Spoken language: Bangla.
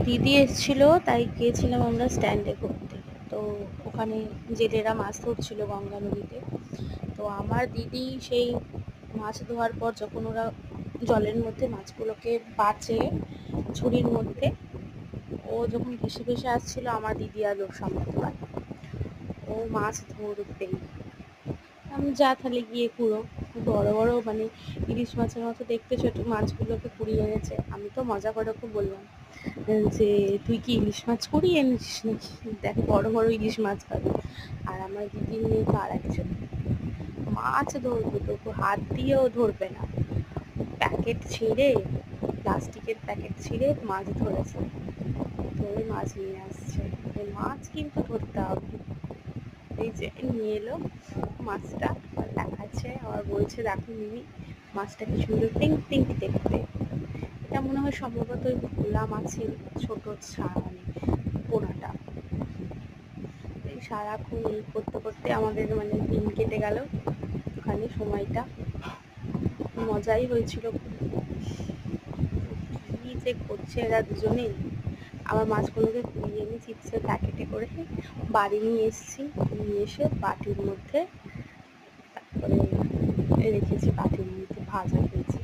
দিদি এসেছিল, তাই গিয়েছিলাম আমরা স্ট্যান্ডে ঘুরতে। তো ওখানে জেলেরা মাছ ধরছিল গঙ্গা নদীতে। তো আমার দিদি সেই মাছ ধোয়ার পর যখন ওরা জলের মধ্যে মাছগুলোকে বাছে ঝুড়ির মধ্যে, ও যখন ভেসে ভেসে আসছিল, আমার দিদি আর ওর সামর্থ্য হয়, ও মাছ ধরবেই। আমি যা তাহলে গিয়ে কুড়ো, বড় বড় মানে ইলিশ মাছের মতো দেখতে ছোট মাছগুলোকে কুড়িয়ে এনেছে। আমি তো মজা করে ওকে বললাম যে তুই কি ইলিশ মাছ কুড়িয়ে এনেছিস নাকি, দেখ বড় বড় ইলিশ মাছ পাবি। আর আমার দিদির মেয়ে তো আর একজন, মাছ ধরবে তো হাত দিয়েও ধরবে না, প্যাকেট ছিঁড়ে, প্লাস্টিকের প্যাকেট ছিঁড়ে মাছ ধরেছে, ধরে মাছ নিয়ে আসছে। এই মাছ কিন্তু ধরতে হবে। এই যে নিয়ে এলো মাছটা, আর দেখাচ্ছে, আবার বলছে দেখো মিমি মাছটা কি সুন্দর পিঙ্ক পিঙ্ক দেখতে। এটা মনে হয় সম্ভবত ওই ভোলা মাছের ছোট মানে পোনাটা। এই সারাক্ষণ এই করতে করতে আমাদের মানে দিন কেটে গেল ওখানে, সময়টা মজাই হয়েছিল। কি যে করছে এরা দুজনেই। আবার মাছগুলোকে কুড়িয়ে এনে চিপসের প্যাকেটে করে বাড়ি নিয়ে এসেছি, নিয়ে এসে বাটির মধ্যে তারপরে রেখেছি, বাটির মধ্যে ভাজা খেয়েছি।